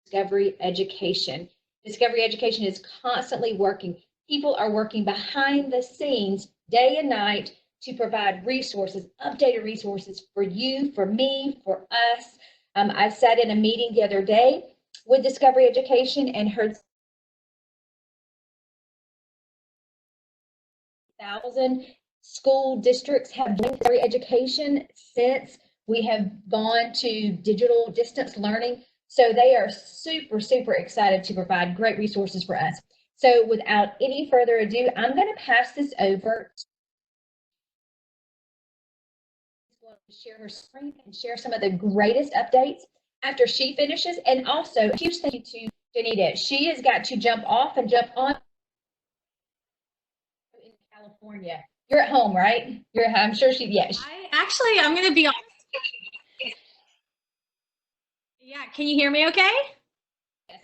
Discovery Education. Discovery Education is constantly working. People are working behind the scenes day and night to provide resources, updated resources for you, for me, for us. I sat in a meeting the other day with Discovery Education and heard 1,000 school districts have joined Discovery Education since we have gone to digital distance learning. So they are super, super excited to provide great resources for us. So without any further ado, I'm going to pass this over to share her screen and share some of the greatest updates after she finishes. And also, a huge thank you to Janita. She has got to jump off and jump on in California. You're at home, right? I'm sure she, yes. I'm going to be honest. Yeah, can you hear me okay? Yes.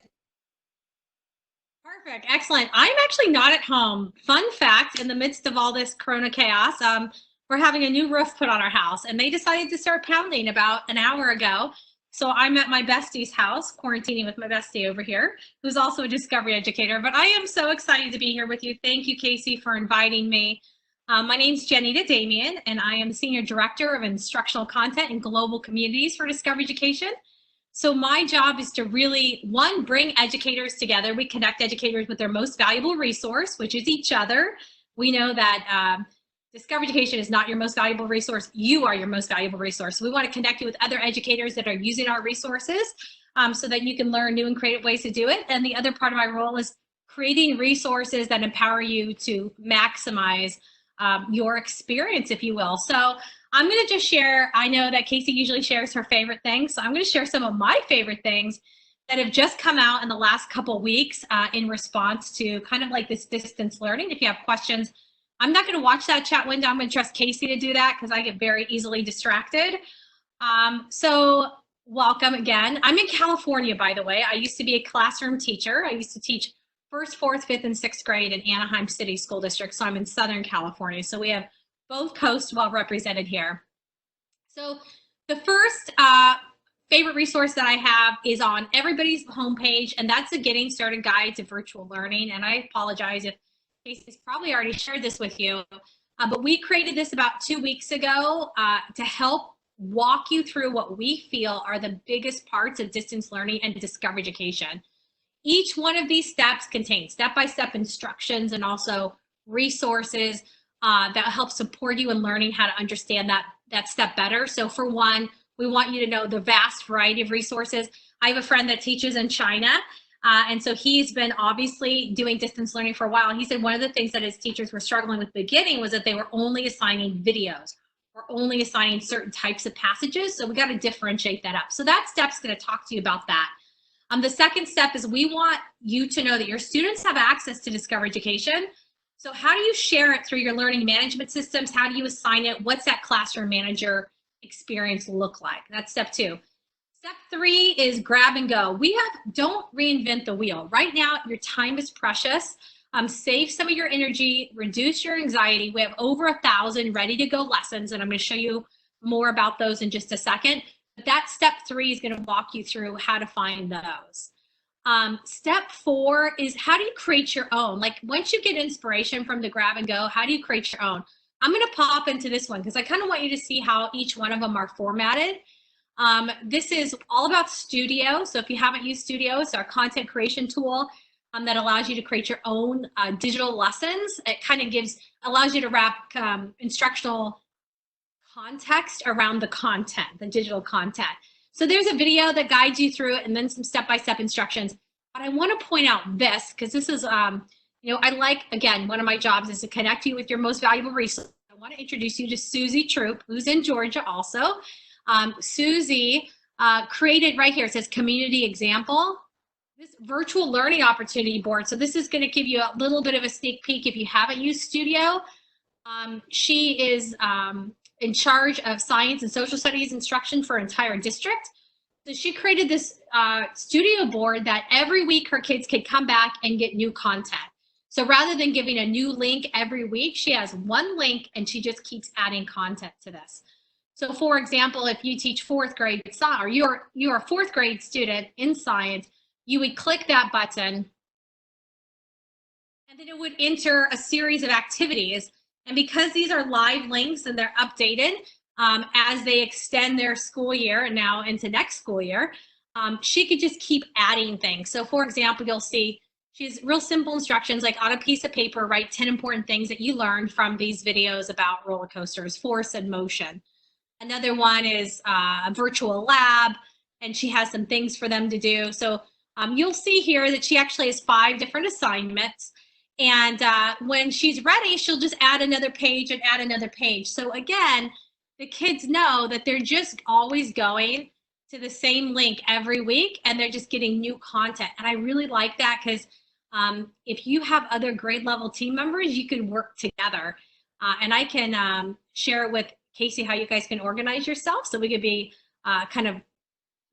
Perfect, excellent. I'm actually not at home. Fun fact, in the midst of all this Corona chaos, we're having a new roof put on our house, and they decided to start pounding about an hour ago. So I'm at my bestie's house, quarantining with my bestie over here, who's also a Discovery educator. But I am so excited to be here with you. Thank you, Casey, for inviting me. My name's Janita Damian, and I am Senior Director of Instructional Content and Global Communities for Discovery Education. So my job is to really, one, bring educators together. We connect educators with their most valuable resource, which is each other. We know that Discovery Education is not your most valuable resource. You are your most valuable resource. So we want to connect you with other educators that are using our resources so that you can learn new and creative ways to do it. And the other part of my role is creating resources that empower you to maximize your experience, if you will. So I'm going to just share, I know that Casey usually shares her favorite things, so I'm going to share some of my favorite things that have just come out in the last couple weeks in response to kind of like this distance learning. If you have questions, I'm not going to watch that chat window. I'm going to trust Casey to do that because I get very easily distracted. So welcome again. I'm in California, by the way. I used to be a classroom teacher. I used to teach 1st, 4th, 5th, and 6th grade in Anaheim City School District. So I'm in Southern California. So we have both coasts well represented here. So the first favorite resource that I have is on everybody's homepage, and that's the Getting Started Guide to Virtual Learning. And I apologize if Casey's probably already shared this with you, but we created this about 2 weeks ago to help walk you through what we feel are the biggest parts of distance learning and Discovery Education. Each one of these steps contains step-by-step instructions and also resources that help support you in learning how to understand that step better. So for one, we want you to know the vast variety of resources. I have a friend that teaches in China, and so he's been obviously doing distance learning for a while. And he said one of the things that his teachers were struggling with at the beginning was that they were only assigning videos or only assigning certain types of passages. So we got to differentiate that up. So that step's going to talk to you about that. The second step is we want you to know that your students have access to Discovery Education. So how do you share it through your learning management systems? How do you assign it? What's that classroom manager experience look like? That's step 2. Step 3 is grab and go. Don't reinvent the wheel. Right now, your time is precious. Save some of your energy, reduce your anxiety. We have over 1,000 ready to go lessons, and I'm going to show you more about those in just a second. But that step 3 is going to walk you through how to find those. Step 4 is how do you create your own? Like once you get inspiration from the grab and go, how do you create your own? I'm going to pop into this one because I kind of want you to see how each one of them are formatted. This is all about Studio. So if you haven't used Studio, it's our content creation tool that allows you to create your own digital lessons. It kind of allows you to wrap instructional context around the content, the digital content. So there's a video that guides you through it and then some step-by-step instructions. But I want to point out this because this is, I like, again, one of my jobs is to connect you with your most valuable resource. I want to introduce you to Susie Troop, who's in Georgia also. Susie created right here, it says community example, this virtual learning opportunity board. So this is going to give you a little bit of a sneak peek if you haven't used Studio. She is in charge of science and social studies instruction for her entire district. So she created this studio board that every week her kids could come back and get new content. So rather than giving a new link every week, she has one link and she just keeps adding content to this. So for example, if you teach 4th grade science, or you're a 4th grade student in science, you would click that button, and then it would enter a series of activities. And because these are live links and they're updated as they extend their school year and now into next school year, she could just keep adding things. So for example, you'll see she has real simple instructions, like on a piece of paper, write 10 important things that you learned from these videos about roller coasters, force and motion. Another one is a virtual lab, and she has some things for them to do. So you'll see here that she actually has 5 different assignments. And when she's ready, she'll just add another page and add another page. So again, the kids know that they're just always going to the same link every week, and they're just getting new content. And I really like that because if you have other grade level team members, you can work together. And I can share with Casey how you guys can organize yourself so we could be kind of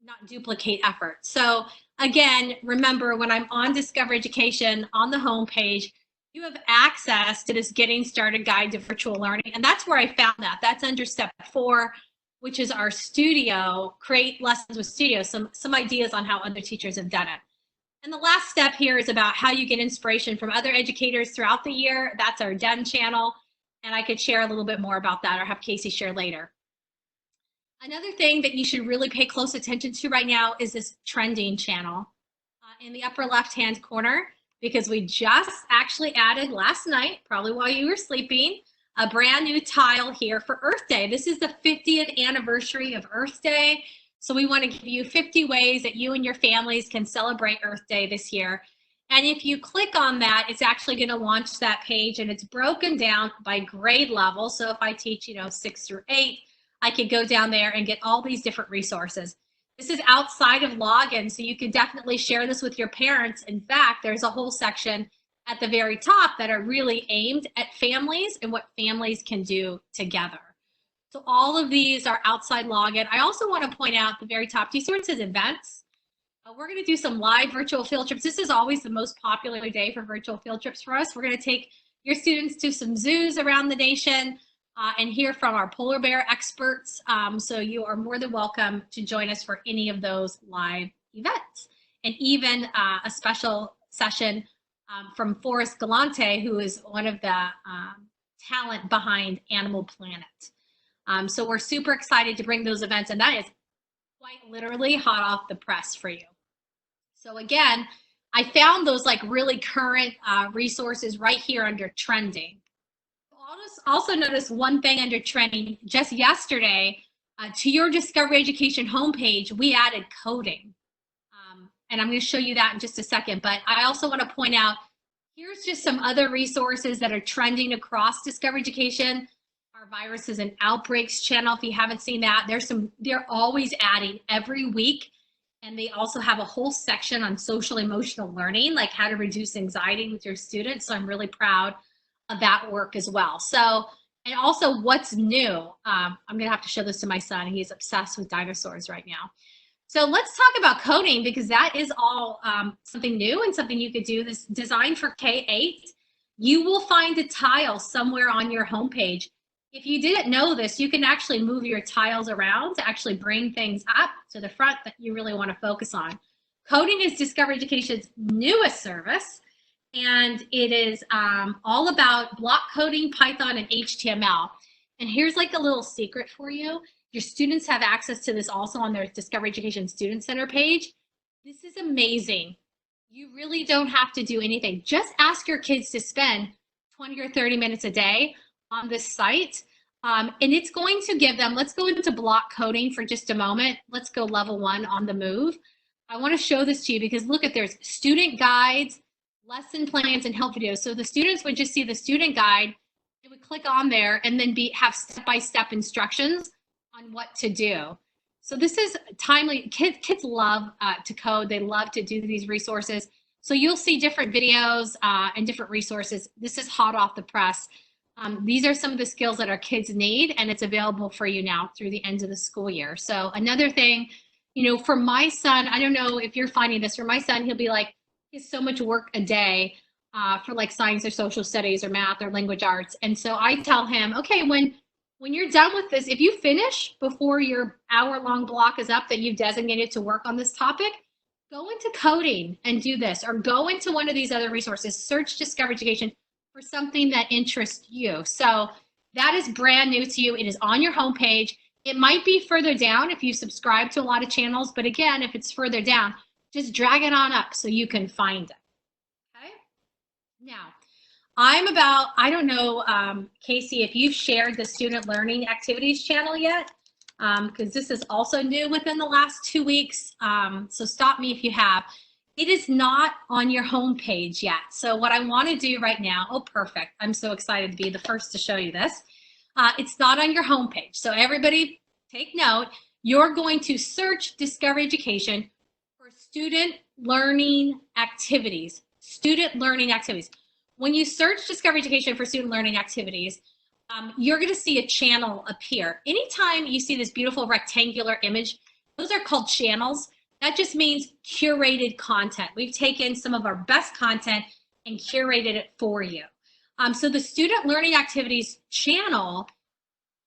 not duplicate effort. So again, remember, when I'm on Discover Education on the homepage, you have access to this Getting Started Guide to Virtual Learning. And that's where I found that. That's under step 4, which is our studio, create lessons with studio, some ideas on how other teachers have done it. And the last step here is about how you get inspiration from other educators throughout the year. That's our Den channel. And I could share a little bit more about that or have Casey share later. Another thing that you should really pay close attention to right now is this trending channel in the upper left-hand corner, because we just actually added last night, probably while you were sleeping, a brand new tile here for Earth Day. This is the 50th anniversary of Earth Day. So we want to give you 50 ways that you and your families can celebrate Earth Day this year. And if you click on that, it's actually going to launch that page, and it's broken down by grade level. So if I teach, 6 through 8, I could go down there and get all these different resources. This is outside of login, so you can definitely share this with your parents. In fact, there's a whole section at the very top that are really aimed at families and what families can do together. So all of these are outside login. I also want to point out at the very top, do you see where it says events? We're going to do some live virtual field trips. This is always the most popular day for virtual field trips for us. We're going to take your students to some zoos around the nation and hear from our polar bear experts. So you are more than welcome to join us for any of those live events. And even a special session from Forrest Galante, who is one of the talent behind Animal Planet. So we're super excited to bring those events, and that is quite literally hot off the press for you. So again, I found those like really current resources right here under trending. Also notice one thing under trending. Just yesterday, to your Discovery Education homepage, we added coding. And I'm going to show you that in just a second. But I also want to point out, here's just some other resources that are trending across Discovery Education. Our viruses and outbreaks channel, if you haven't seen that, they're always adding every week. And they also have a whole section on social emotional learning, like how to reduce anxiety with your students. So I'm really proud of that work as well. So, and also what's new. I'm going to have to show this to my son. He's obsessed with dinosaurs right now. So let's talk about coding, because that is all something new and something you could do. This designed for K-8. You will find a tile somewhere on your homepage. If you didn't know this, you can actually move your tiles around to actually bring things up to the front that you really want to focus on. Coding is Discover Education's newest service, and it is all about block coding, Python, and HTML. And here's like a little secret for you. Your students have access to this also on their Discover Education Student Center page. This is amazing. You really don't have to do anything. Just ask your kids to spend 20 or 30 minutes a day on this site, and it's going to give them, let's go into block coding for just a moment. Let's go level 1 on the move. I want to show this to you because look at, there's student guides, lesson plans, and help videos. So the students would just see the student guide, they would click on there and then have step-by-step instructions on what to do. So this is timely. Kids love to code. They love to do these resources. So you'll see different videos and different resources. This is hot off the press. These are some of the skills that our kids need, and it's available for you now through the end of the school year. So another thing, for my son, I don't know if you're finding this, for my son, he'll be like, he has so much work a day for like science or social studies or math or language arts. And so I tell him, okay, when you're done with this, if you finish before your hour-long block is up that you've designated to work on this topic, go into coding and do this, or go into one of these other resources, search Discover Education for something that interests you. So that is brand new to you. It is on your homepage. It might be further down if you subscribe to a lot of channels, but again, if it's further down, just drag it on up so you can find it. Okay. Now, I don't know, Casey, if you've shared the Student Learning Activities channel yet, because this is also new within the last 2 weeks. So stop me if you have. It is not on your homepage yet. So what I want to do right now, oh, perfect. I'm so excited to be the first to show you this. It's not on your homepage. So everybody take note. You're going to search Discover Education for student learning activities. Student learning activities. When you search Discover Education for student learning activities, you're going to see a channel appear. Anytime you see this beautiful rectangular image, those are called channels. That just means curated content. We've taken some of our best content and curated it for you. So the Student Learning Activities channel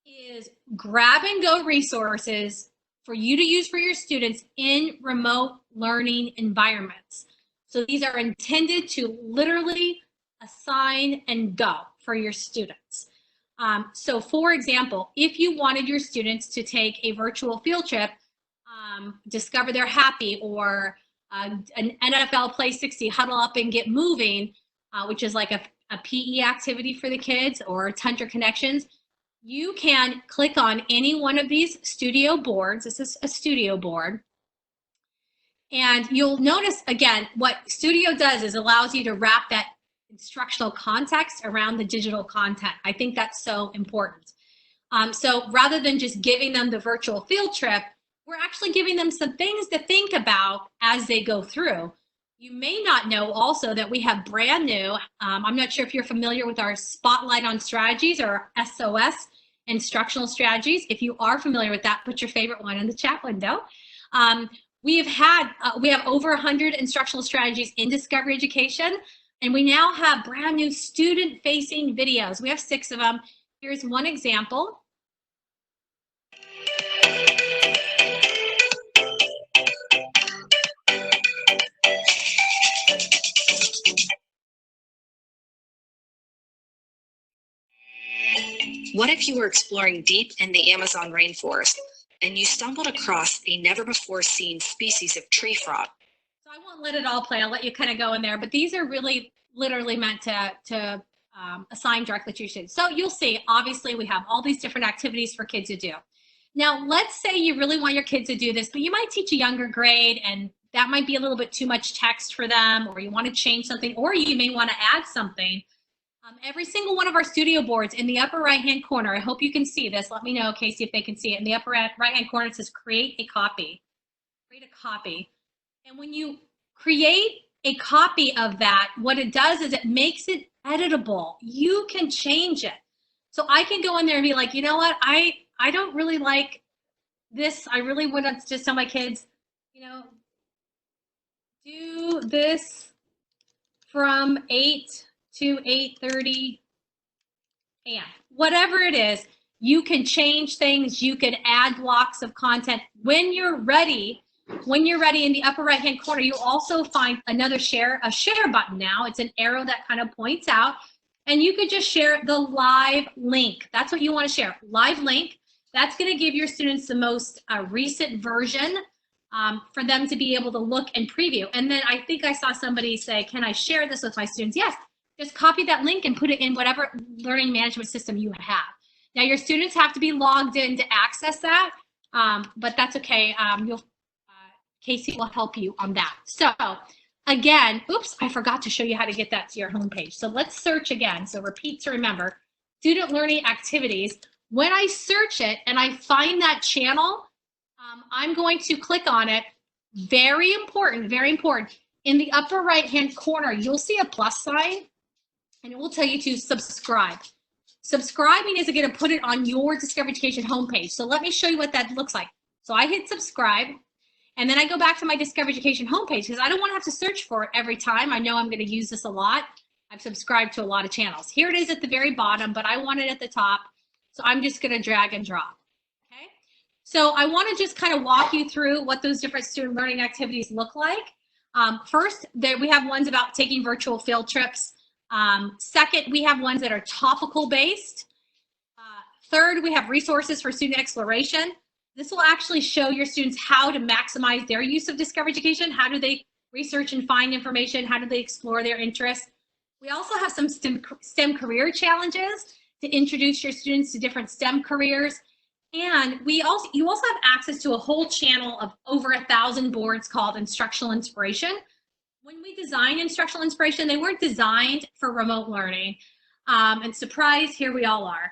is grab and go resources for you to use for your students in remote learning environments. So these are intended to literally assign and go for your students. So for example, if you wanted your students to take a virtual field trip, Discover They're Happy, or an NFL Play 60, Huddle Up and Get Moving, which is like a PE activity for the kids, or Tundra Connections, you can click on any one of these studio boards. This is a studio board. And you'll notice, again, what Studio does is allows you to wrap that instructional context around the digital content. I think that's so important. So rather than just giving them the virtual field trip, we're actually giving them some things to think about as they go through. You may not know also that we have brand new, I'm not sure if you're familiar with our Spotlight on Strategies, or SOS instructional strategies. If you are familiar with that, put your favorite one in the chat window. We have over 100 instructional strategies in Discover Education, and we now have brand new student-facing videos. We have 6 of them. Here's one example. What if you were exploring deep in the Amazon rainforest and you stumbled across a never-before-seen species of tree frog? So I won't let it all play. I'll let you kind of go in there, but these are really literally meant to assign directly to your students. So you'll see, obviously, we have all these different activities for kids to do. Now, let's say you really want your kids to do this, but you might teach a younger grade, and that might be a little bit too much text for them, or you want to change something, or you may want to add something. Every single one of our studio boards in the upper right-hand corner, I hope you can see this. Let me know, Casey, if they can see it. In the upper right-hand corner, it says create a copy. Create a copy. And when you create a copy of that, what it does is it makes it editable. You can change it. So I can go in there and be like, you know what? I don't really like this. I really want to just tell my kids, you know, do this from 8 to 8:30 a.m. Whatever it is, you can change things. You can add blocks of content. When you're ready in the upper right-hand corner, you'll also find a share button now. It's an arrow that kind of points out, and you could just share the live link. That's what you want to share, live link. That's going to give your students the most recent version for them to be able to look and preview. And then I think I saw somebody say, can I share this with my students? Yes. Just copy that link and put it in whatever learning management system you have. Now, your students have to be logged in to access that, but that's okay. Casey will help you on that. So again, oops, I forgot to show you how to get that to your homepage. So let's search again. So repeat to remember, student learning activities. When I search it and I find that channel, I'm going to click on it. Very important, very important. In the upper right-hand corner, you'll see a plus sign, and it will tell you to subscribe. Subscribing is going to put it on your Discover Education homepage. So let me show you what that looks like. So I hit subscribe, and then I go back to my Discover Education homepage because I don't want to have to search for it every time. I know I'm going to use this a lot. I've subscribed to a lot of channels. Here it is at the very bottom, but I want it at the top. So I'm just going to drag and drop. Okay. So I want to just kind of walk you through what those different student learning activities look like. First, we have ones about taking virtual field trips. Second, we have ones that are topical based. Third, we have resources for student exploration. This will actually show your students how to maximize their use of Discovery Education. How do they research and find information? How do they explore their interests? We also have some STEM career challenges to introduce your students to different STEM careers. And you also have access to a whole channel of over 1,000 boards called Instructional Inspiration. When we designed Instructional Inspiration, they weren't designed for remote learning. And surprise, here we all are.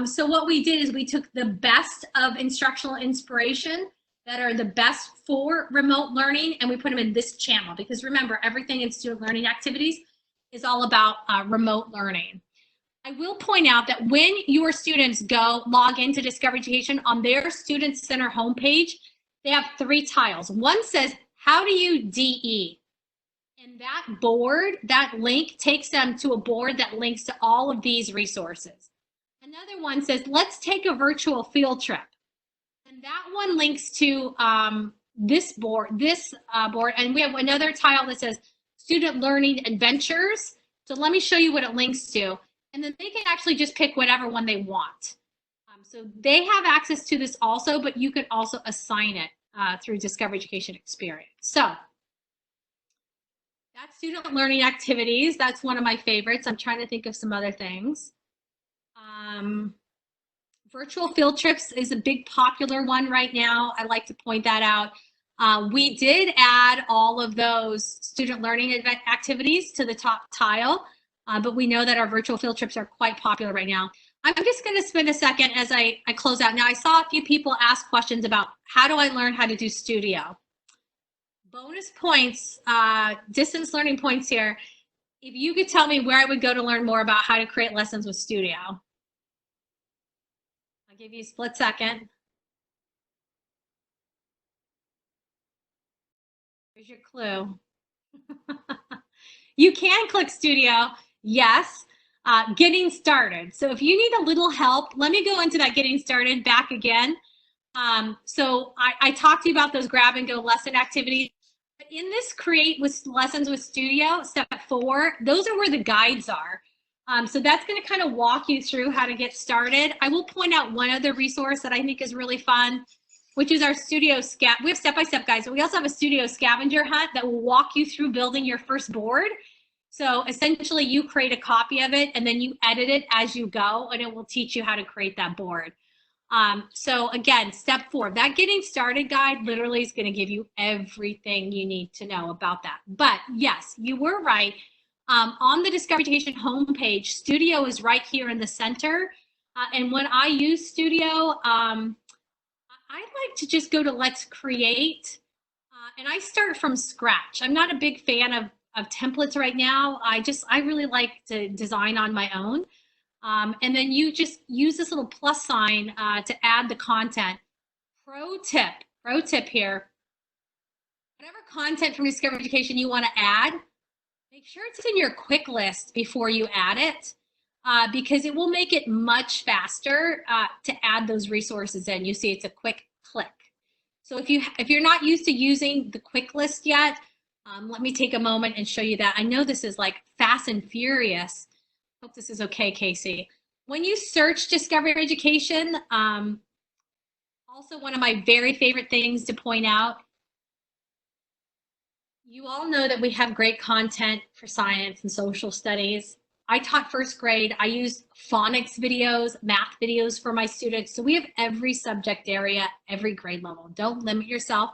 So what we did is we took the best of Instructional Inspiration that are the best for remote learning, and we put them in this channel, because remember, everything in student learning activities is all about remote learning. I will point out that when your students log into Discovery Education on their Student Center homepage, they have 3 tiles. One says, how do you DE? And that board, that link takes them to a board that links to all of these resources. Another one says, let's take a virtual field trip. And that one links to this board, and we have another tile that says Student Learning Adventures. So let me show you what it links to. And then they can actually just pick whatever one they want. So they have access to this also, but you could also assign it through Discovery Education Experience. So that's student learning activities. That's one of my favorites. I'm trying to think of some other things. Virtual field trips is a big popular one right now. I like to point that out. We did add all of those student learning activities to the top tile. But we know that our virtual field trips are quite popular right now. I'm just going to spend a second as I close out. Now, I saw a few people ask questions about how do I learn how to do Studio? Bonus points, distance learning points here. If you could tell me where I would go to learn more about how to create lessons with Studio. I'll give you a split second. Here's your clue. You can click Studio. Yes, getting started. So if you need a little help, let me go into that getting started back again. So I talked to you about those grab and go lesson activities. In this create with lessons with Studio, step 4, those are where the guides are. So that's going to kind of walk you through how to get started. I will point out one other resource that I think is really fun, which is our Studio We have step-by-step guides, but we also have a Studio Scavenger hunt that will walk you through building your first board. So essentially you create a copy of it and then you edit it as you go, and it will teach you how to create that board. So again, step 4, that getting started guide literally is going to give you everything you need to know about that. But yes, you were right. On the Discovery Education homepage, Studio is right here in the center. And when I use Studio, I like to just go to Let's Create. And I start from scratch. I'm not a big fan of templates right now. I really like to design on my own. And then you just use this little plus sign to add the content. Pro tip here. Whatever content from Discovery Education you want to add, make sure it's in your quick list before you add it, because it will make it much faster to add those resources in. You see it's a quick click. So if you're not used to using the quick list yet, let me take a moment and show you that. I know this is like fast and furious. Hope this is okay, Casey. When you search Discovery Education, also one of my very favorite things to point out, you all know that we have great content for science and social studies. I taught first grade. I used phonics videos, math videos for my students. So we have every subject area, every grade level. Don't limit yourself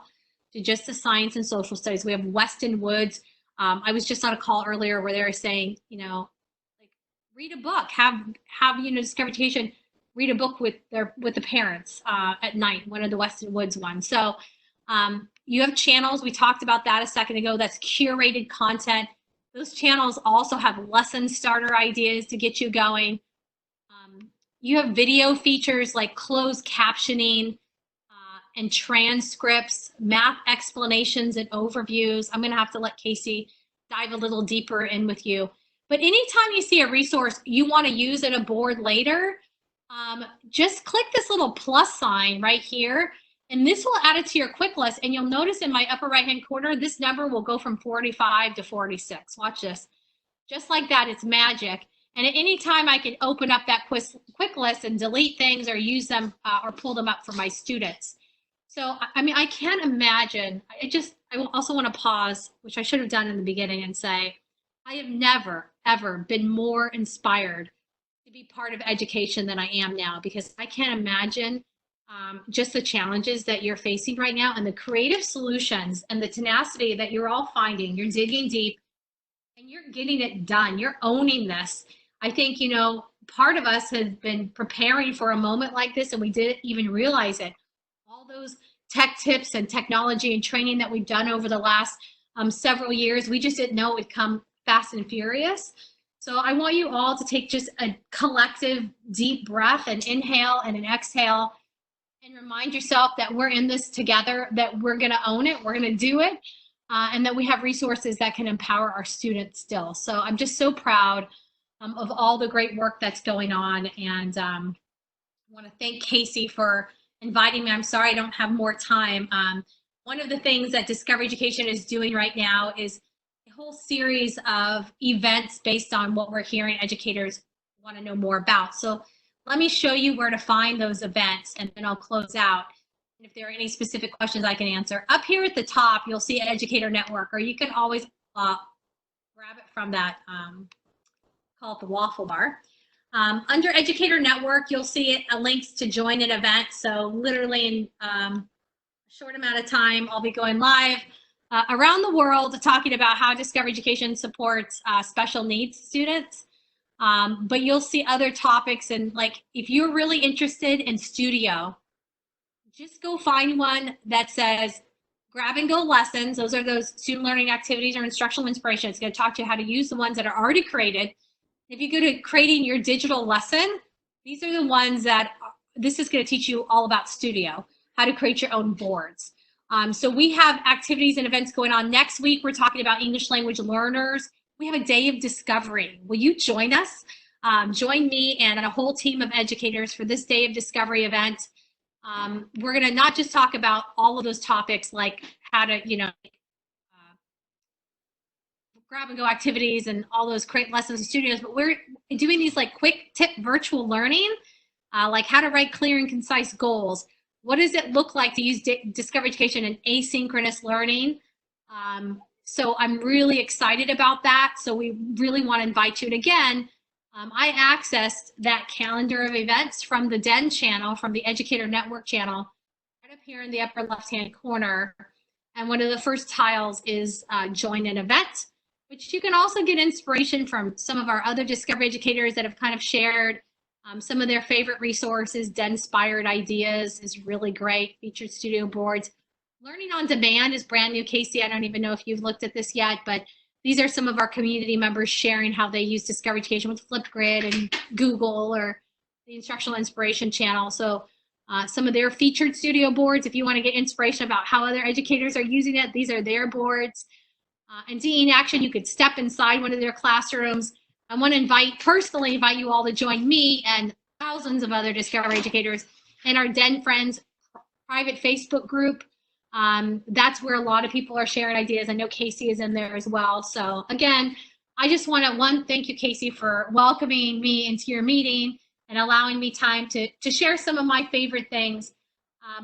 to just the science and social studies. We have Weston Woods. I was just on a call earlier where they were saying, like read a book, have Discovery Education read a book with the parents at night, one of the Weston Woods ones. So you have channels. We talked about that a second ago. That's curated content. Those channels also have lesson starter ideas to get you going. You have video features like closed captioning and transcripts, math explanations and overviews. I'm going to have to let Casey dive a little deeper in with you. But anytime you see a resource you want to use in a board later, just click this little plus sign right here, And this will add it to your quick list. And you'll notice in my upper right-hand corner, this number will go from 45 to 46. Watch this. Just like that, it's magic. And at any time I can open up that quick list and delete things or use them or pull them up for my students. So, I mean, I can't imagine. I also want to pause, which I should have done in the beginning, and say, I have never, ever been more inspired to be part of education than I am now, because I can't imagine just the challenges that you're facing right now and the creative solutions and the tenacity that you're all finding. You're digging deep and you're getting it done. You're owning this. I think, you know, part of us has been preparing for a moment like this and we didn't even realize it. All those tech tips and technology and training that we've done over the last several years, we just didn't know it would come fast and furious. So I want you all to take just a collective deep breath, an inhale and an exhale, and remind yourself that we're in this together, that we're going to own it, we're going to do it, and that we have resources that can empower our students still. So I'm just so proud of all the great work that's going on. And I want to thank Casey for inviting me. I'm sorry I don't have more time. One of the things that Discovery Education is doing right now is a whole series of events based on what we're hearing educators want to know more about. So let me show you where to find those events, and then I'll close out. And if there are any specific questions I can answer. Up here at the top, you'll see Educator Network, or you can always grab it from that, call it the waffle bar. Under Educator Network, you'll see links to join an event. So literally in a short amount of time, I'll be going live around the world talking about how Discovery Education supports special needs students. But you'll see other topics, and like if you're really interested in studio, just go find one that says grab and go lessons. Those are those student learning activities or instructional inspiration. It's going to talk to you how to use the ones that are already created. If you go to creating your digital lesson, these are the ones that this is going to teach you all about studio, how to create your own boards. So we have activities and events going on. Next week, we're talking about English language learners. We have a day of discovery. Will you join us? Join me and a whole team of educators for this day of discovery event. We're going to not just talk about all of those topics like how to, you know, grab and go activities and all those great lessons in studios, but we're doing these like quick tip virtual learning, like how to write clear and concise goals. What does it look like to use Discovery Education in asynchronous learning? So I'm really excited about that. So we really want to invite you. And again, I accessed that calendar of events from the DEN channel, from the Educator Network channel, right up here in the upper left-hand corner. And one of the first tiles is join an event, which you can also get inspiration from some of our other Discovery educators that have kind of shared some of their favorite resources. DEN-inspired ideas is really great. Featured studio boards. Learning on demand is brand new. Casey, I don't even know if you've looked at this yet, but these are some of our community members sharing how they use Discovery Education with Flipgrid and Google or the Instructional Inspiration channel. So some of their featured studio boards, if you want to get inspiration about how other educators are using it, these are their boards. And DE in Action, you could step inside one of their classrooms. I want to personally invite you all to join me and thousands of other Discovery educators in our DEN Friends private Facebook group. That's where a lot of people are sharing ideas. I know Casey is in there as well. So again, I just want to thank you, Casey, for welcoming me into your meeting and allowing me time to share some of my favorite things.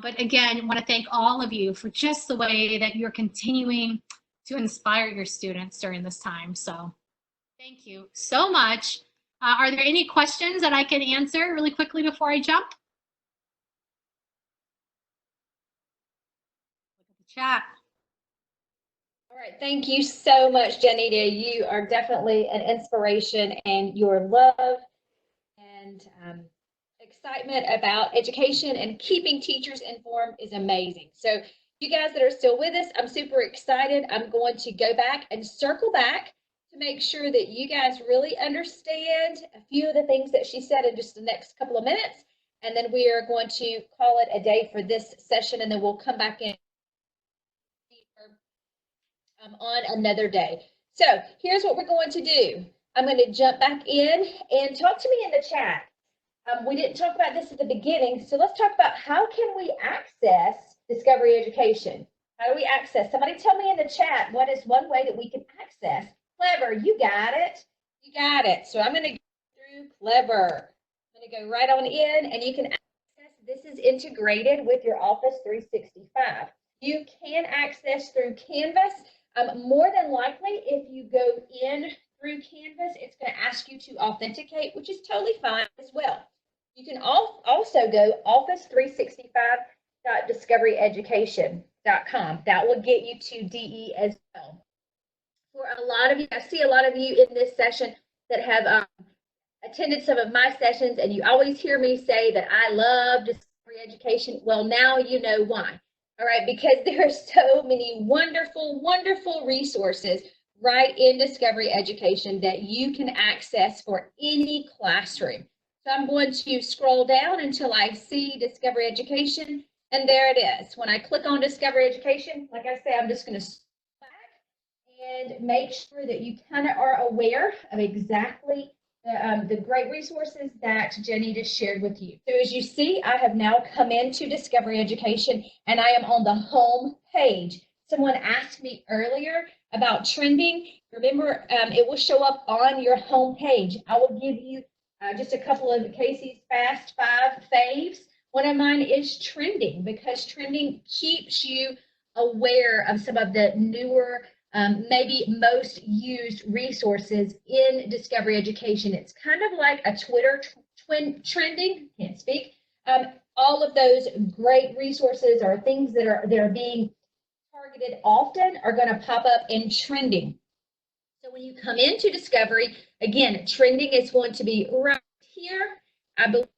But again, I want to thank all of you for just the way that you're continuing to inspire your students during this time. So thank you so much. Are there any questions that I can answer really quickly before I jump? Look at the chat. All right, thank you so much, Janita. You are definitely an inspiration, and your love and excitement about education and keeping teachers informed is amazing. So you guys that are still with us, I'm super excited. I'm going to go back and circle back to make sure that you guys really understand a few of the things that she said in just the next couple of minutes. And then we are going to call it a day for this session, and then we'll come back in on another day. So here's what we're going to do. I'm going to jump back in and talk to me in the chat. We didn't talk about this at the beginning, so let's talk about how can we access Discovery Education. How do we access? Somebody tell me in the chat, what is one way that we can access? Clever, you got it. You got it. So I'm going to go through Clever. I'm going to go right on in, and you can access. This is integrated with your Office 365. You can access through Canvas. More than likely, if you go in through Canvas, it's going to ask you to authenticate, which is totally fine as well. You can also go office365.discoveryeducation.com. That will get you to DE as well. For a lot of you, I see a lot of you in this session that have attended some of my sessions, and you always hear me say that I love Discovery Education. Well, now you know why. All right, because there are so many wonderful, wonderful resources right in Discovery Education that you can access for any classroom. So I'm going to scroll down until I see Discovery Education, and there it is. When I click on Discovery Education, like I say, I'm just going to scroll back and make sure that you kind of are aware of exactly the great resources that Jenny just shared with you. So as you see, I have now come into Discovery Education, and I am on the home page. Someone asked me earlier about trending. Remember, it will show up on your home page. I will give you just a couple of Casey's Fast 5 faves. One of mine is trending, because trending keeps you aware of some of the newer maybe most used resources in Discovery Education. It's kind of like a Twitter trending, can't speak. All of those great resources or things that are being targeted often are going to pop up in trending. So when you come into Discovery, again, trending is going to be right here. I believe that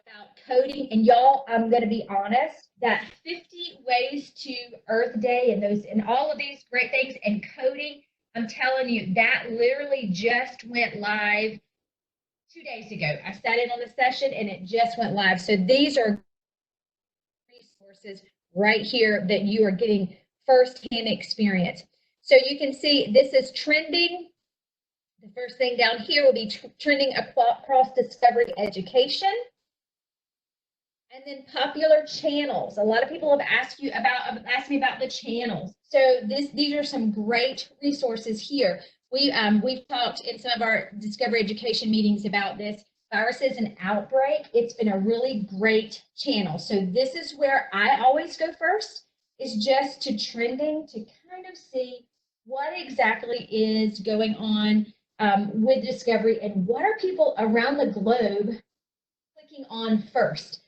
about coding, and y'all, I'm going to be honest, that 50 ways to Earth Day and all of these great things and coding, I'm telling you, that literally just went live 2 days ago. I sat in on the session and it just went live. So these are resources right here that you are getting firsthand experience. So you can see this is trending. The first thing down here will be trending across Discovery Education. And then popular channels. A lot of people have asked me about the channels. So these are some great resources here. We've talked in some of our Discovery Education meetings about this. Viruses and Outbreak. It's been a really great channel. So this is where I always go first, is just to trending to kind of see what exactly is going on with Discovery and what are people around the globe clicking on first.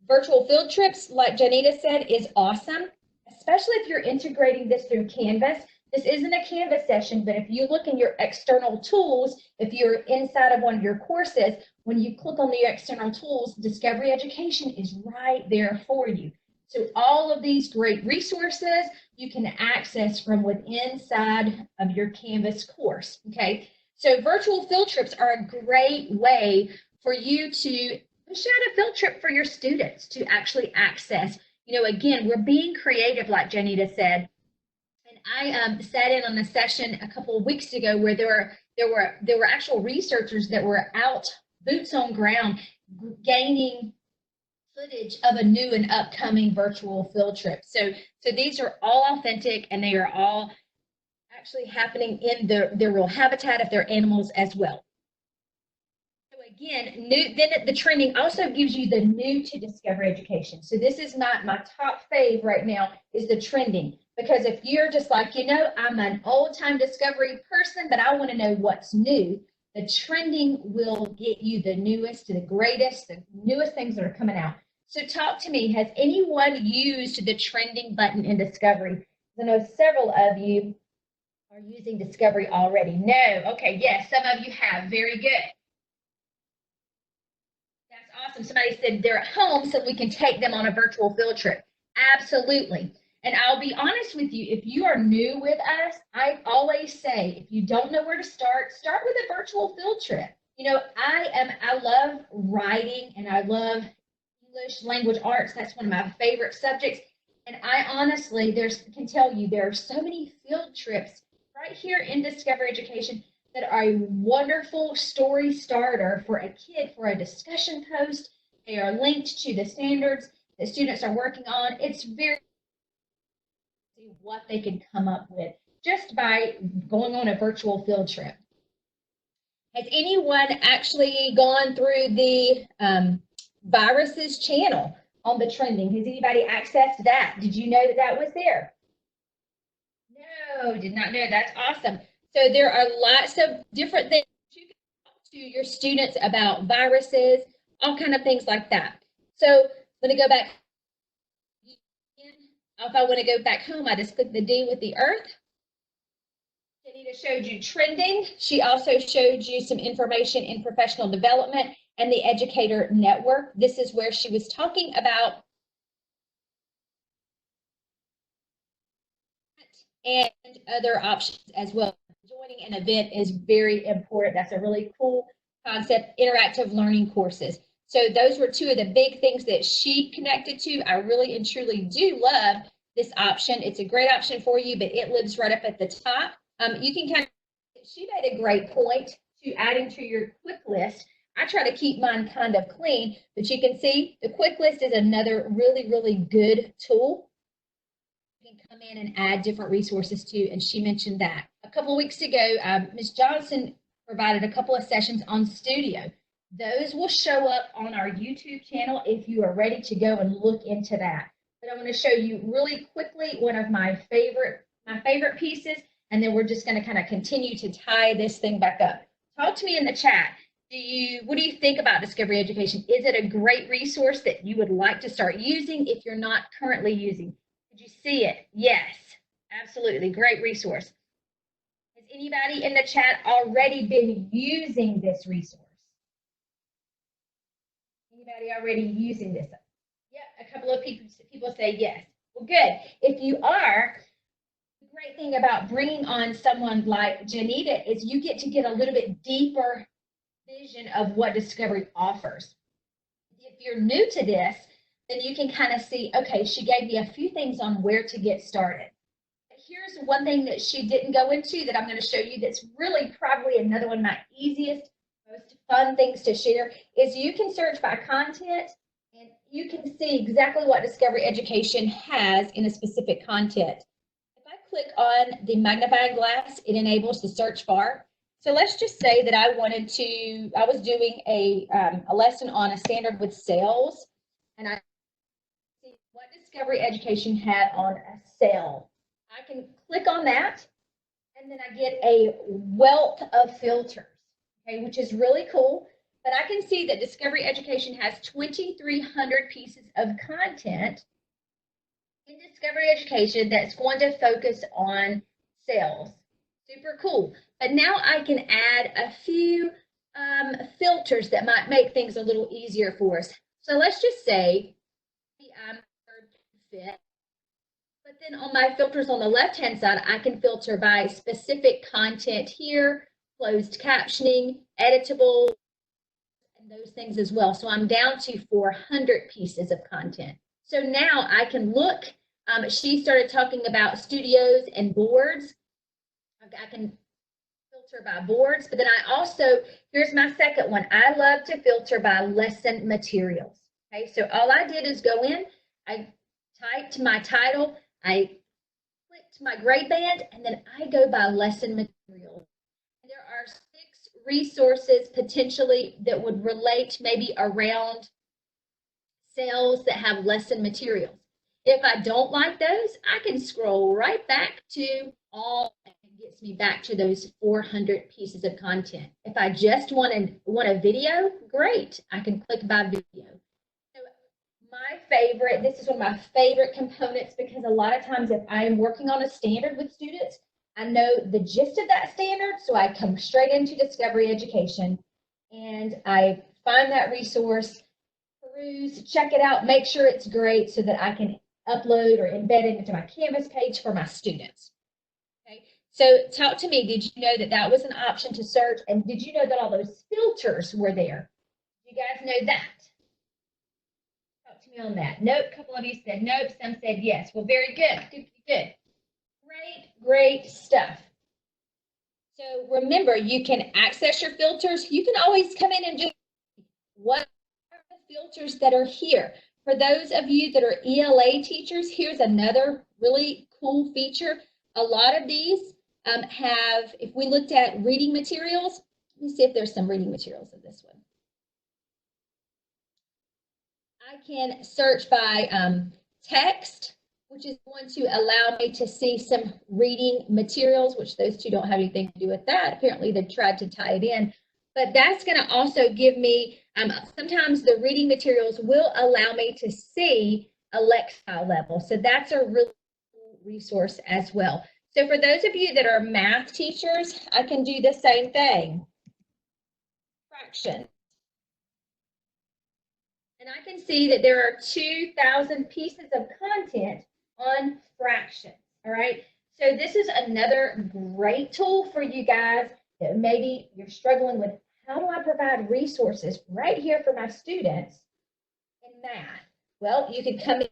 Virtual field trips, like Janita said, is awesome, especially if you're integrating this through Canvas. This isn't a Canvas session, but if you look in your external tools, if you're inside of one of your courses, when you click on the external tools, Discovery Education is right there for you. So all of these great resources you can access from within inside of your Canvas course, okay? So virtual field trips are a great way for you to push out a field trip for your students to actually access. You know, again, we're being creative, like Janita said. And I sat in on a session a couple of weeks ago where there were actual researchers that were out, boots on ground, gaining footage of a new and upcoming virtual field trip. So these are all authentic, and they are all actually happening in their real habitat of their animals as well. Again, then the trending also gives you the new to Discovery Education. So this is my top fave right now is the trending, because if you're just like, you know, I'm an old time Discovery person, but I want to know what's new, the trending will get you the newest, the greatest, the newest things that are coming out. So talk to me, has anyone used the trending button in Discovery? I know several of you are using Discovery already. No, okay, yes, some of you have, very good. Awesome. Somebody said they're at home so we can take them on a virtual field trip. Absolutely. And I'll be honest with you, if you are new with us, I always say, if you don't know where to start with a virtual field trip. You know, I love writing and I love English language arts. That's one of my favorite subjects. And I honestly can tell you there are so many field trips right here in Discovery Education that are a wonderful story starter for a kid, for a discussion post. They are linked to the standards. that students are working on, it's very see what they can come up with just by going on a virtual field trip. Has anyone actually gone through the viruses channel on the trending? Has anybody accessed that? Did you know that that was there? No, did not know. That's awesome. So there are lots of different things you can talk to your students about viruses, all kind of things like that. So I'm going to go back. If I want to go back home, I just click the D with the earth. Janita showed you trending. She also showed you some information in professional development and the educator network. This is where she was talking about and other options as well. Joining an event is very important. That's a really cool concept, interactive learning courses. So those were two of the big things that she connected to. I really and truly do love this option. It's a great option for you, but it lives right up at the top. You can kind of, she made a great point to adding to your quick list. I try to keep mine kind of clean, but you can see the quick list is another really, really good tool. You can come in and add different resources to, and she mentioned that. A couple of weeks ago, Ms. Johnson provided a couple of sessions on Studio. Those will show up on our YouTube channel if you are ready to go and look into that. But I'm going to show you really quickly one of my favorite pieces, and then we're just going to kind of continue to tie this thing back up. Talk to me in the chat. What do you think about Discovery Education? Is it a great resource that you would like to start using if you're not currently using? Did you see it? Yes, absolutely. Great resource. Has anybody in the chat already been using this resource? Anybody already using this? Yep, a couple of people say yes. Well, good. If you are, the great thing about bringing on someone like Janita is you get to get a little bit deeper vision of what Discovery offers. If you're new to this, then you can kind of see, okay, she gave me a few things on where to get started. Here's one thing that she didn't go into that I'm going to show you that's really probably another one of my easiest, most fun things to share is you can search by content and you can see exactly what Discovery Education has in a specific content. If I click on the magnifying glass, it enables the search bar. So let's just say that I was doing a lesson on a standard with sales, and I see what Discovery Education had on a sale. I can click on that, and then I get a wealth of filters, okay, which is really cool. But I can see that Discovery Education has 2,300 pieces of content in Discovery Education that's going to focus on sales. Super cool. But now I can add a few filters that might make things a little easier for us. So let's just say I'm fit. But then on my filters on the left-hand side, I can filter by specific content here, closed captioning, editable, and those things as well. So I'm down to 400 pieces of content. So now I can look. She started talking about studios and boards. I can filter by boards, but then I also, here's my second one. I love to filter by lesson materials. Okay, so all I did is go in, I typed my title, I clicked my gray band, and then I go by lesson materials. There are 6 resources potentially that would relate maybe around sales that have lesson materials. If I don't like those, I can scroll right back to all, and it gets me back to those 400 pieces of content. If I just want a video, great, I can click by video. So my favorite, this is one of my favorite components because a lot of times if I'm working on a standard with students, I know the gist of that standard, so I come straight into Discovery Education and I find that resource, peruse, check it out, make sure it's great so that I can upload or embed it into my Canvas page for my students. Okay, so talk to me. Did you know that that was an option to search? And did you know that all those filters were there? You guys know that? Talk to me on that. Nope, a couple of you said nope, some said yes. Well, very good, good, good. Great, great stuff. So remember, you can access your filters. You can always come in and just, what are the filters that are here? For those of you that are ELA teachers, here's another really cool feature. A lot of these have, if we looked at reading materials, let me see if there's some reading materials in this one. I can search by text, which is going to allow me to see some reading materials, which those two don't have anything to do with that. Apparently, they tried to tie it in. But that's going to also give me, sometimes the reading materials will allow me to see a lexile level. So that's a really cool resource as well. So for those of you that are math teachers, I can do the same thing. Fraction. And I can see that there are 2,000 pieces of content on fractions, all right? So this is another great tool for you guys that maybe you're struggling with. How do I provide resources right here for my students in math? Well, you can come in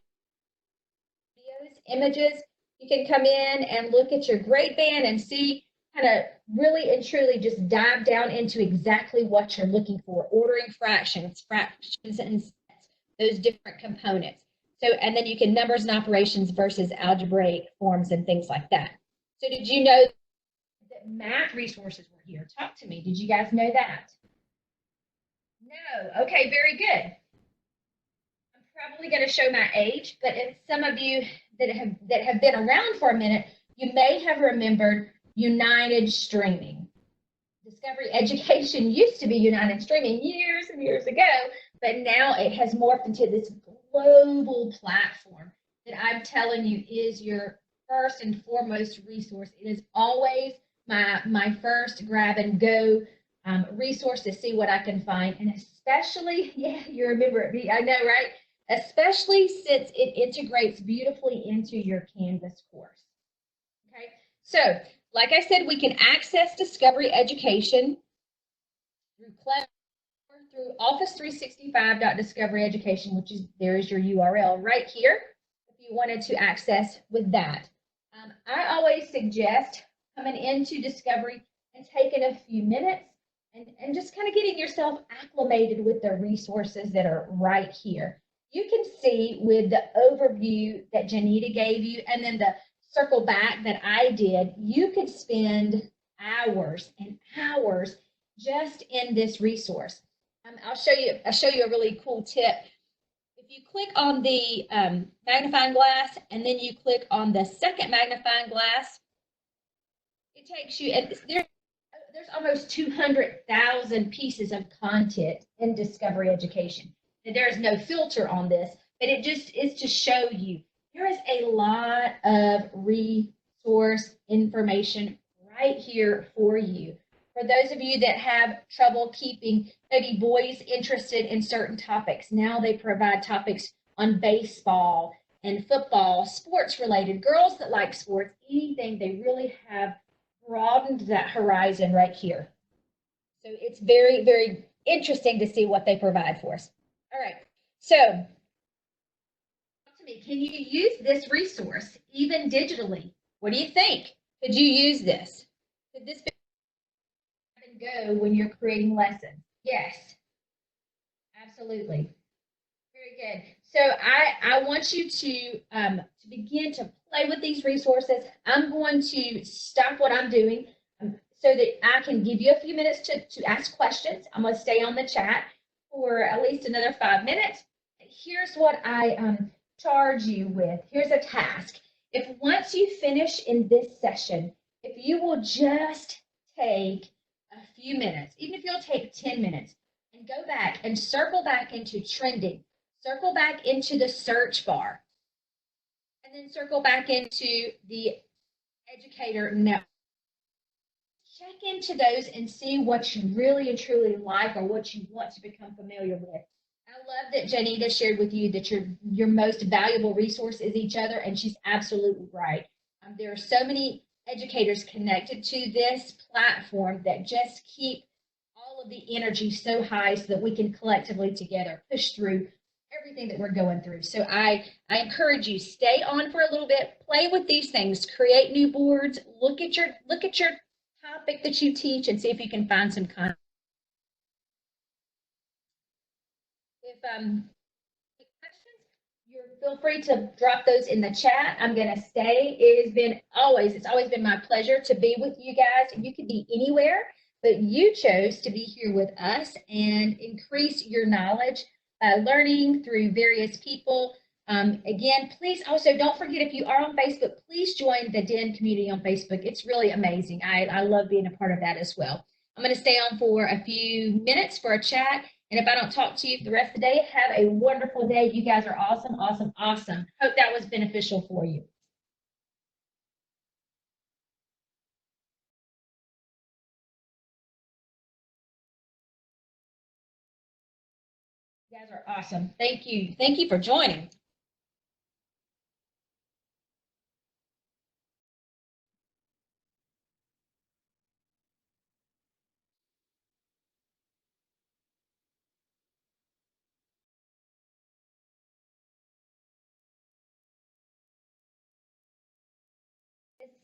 videos, images. You can come in and look at your grade band and see, kind of really and truly just dive down into exactly what you're looking for, ordering fractions and sets, those different components. So, and then you can numbers and operations versus algebraic forms and things like that. So did you know that math resources were here? Talk to me. Did you guys know that? No. Okay, very good. I'm probably going to show my age, but if some of you that have been around for a minute, you may have remembered United Streaming. Discovery Education used to be United Streaming years and years ago, but now it has morphed into this global platform that I'm telling you is your first and foremost resource. It is always my first grab and go resource to see what I can find, and especially, yeah, you remember it, I know, right? Especially since it integrates beautifully into your Canvas course. Okay, so like I said, we can access Discovery Education through Clever, through office365.discoveryeducation, which is, there is your URL right here if you wanted to access with that. I always suggest coming into Discovery and taking a few minutes and just kind of getting yourself acclimated with the resources that are right here. You can see with the overview that Janita gave you and then the circle back that I did, you could spend hours and hours just in this resource. I'll show you a really cool tip. If you click on the magnifying glass and then you click on the second magnifying glass, it takes you, and there's almost 200,000 pieces of content in Discovery Education. And there's no filter on this, but it just is to show you there is a lot of resource information right here for you. For those of you that have trouble keeping maybe boys interested in certain topics, now they provide topics on baseball and football, sports related, girls that like sports, anything, they really have broadened that horizon right here. So it's very, very interesting to see what they provide for us. All right, so talk to me, can you use this resource even digitally? What do you think? Could you use this? Could this be go when you're creating lessons? Yes, absolutely. Very good. So I want you to begin to play with these resources. I'm going to stop what I'm doing so that I can give you a few minutes to ask questions. I'm going to stay on the chat for at least another 5 minutes. Here's what I charge you with. Here's a task. If once you finish in this session, if you will just take a few minutes, even if you'll take 10 minutes, and go back and circle back into trending, circle back into the search bar, and then circle back into the educator network. Check into those and see what you really and truly like or what you want to become familiar with. I love that Janita shared with you that your most valuable resource is each other, and she's absolutely right. There are so many educators connected to this platform that just keep all of the energy so high so that we can collectively together push through everything that we're going through. So I encourage you, stay on for a little bit, play with these things, create new boards, look at your topic that you teach and see if you can find some content. If questions, feel free to drop those in the chat. I'm going to stay. It's always been my pleasure to be with you guys. You could be anywhere, but you chose to be here with us and increase your knowledge, learning through various people. Again, please also don't forget, if you are on Facebook, please join the Den community on Facebook. It's really amazing. I love being a part of that as well. I'm going to stay on for a few minutes for a chat. And if I don't talk to you the rest of the day, have a wonderful day. You guys are awesome, awesome, awesome. Hope that was beneficial for you. You guys are awesome. Thank you. Thank you for joining.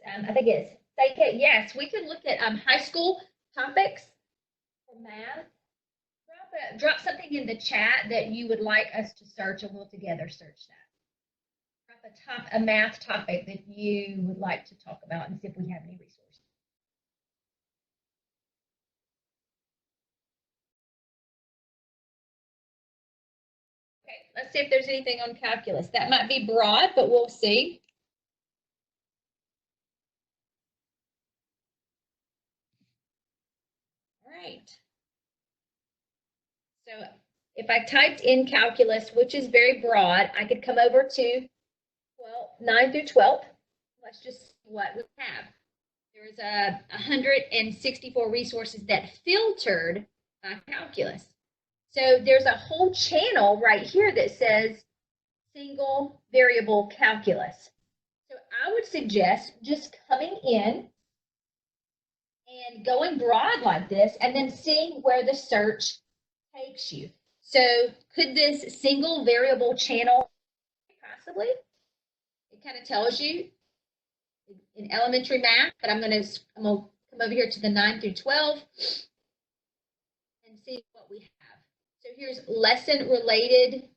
I think it's yes, we could look at high school topics for math. Drop something in the chat that you would like us to search, and we'll together search that. Drop a math topic that you would like to talk about and see if we have any resources. Okay, let's see if there's anything on calculus. That might be broad, but we'll see. All right. So if I typed in calculus, which is very broad, I could come over to 9 through 12. Let's just see what we have. There's 164 resources that filtered calculus. So there's a whole channel right here that says single variable calculus. So I would suggest just coming in and going broad like this and then seeing where the search takes you. So could this single variable channel possibly? It kind of tells you in elementary math, but I'm going to come over here to the 9 through 12 and see what we have. So here's lesson related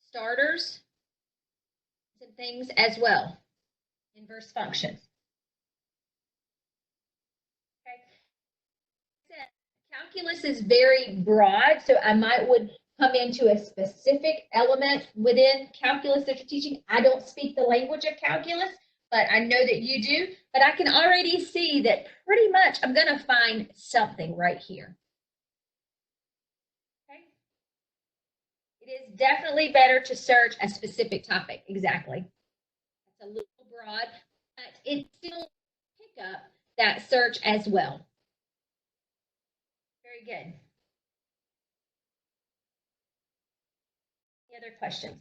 starters and things as well. Inverse functions. Okay. Calculus is very broad, so I would come into a specific element within calculus that you're teaching. I don't speak the language of calculus, but I know that you do. But I can already see that pretty much I'm going to find something right here. Okay. It is definitely better to search a specific topic. Exactly. It's a little broad, but it still pick up that search as well. Very good. Any other questions?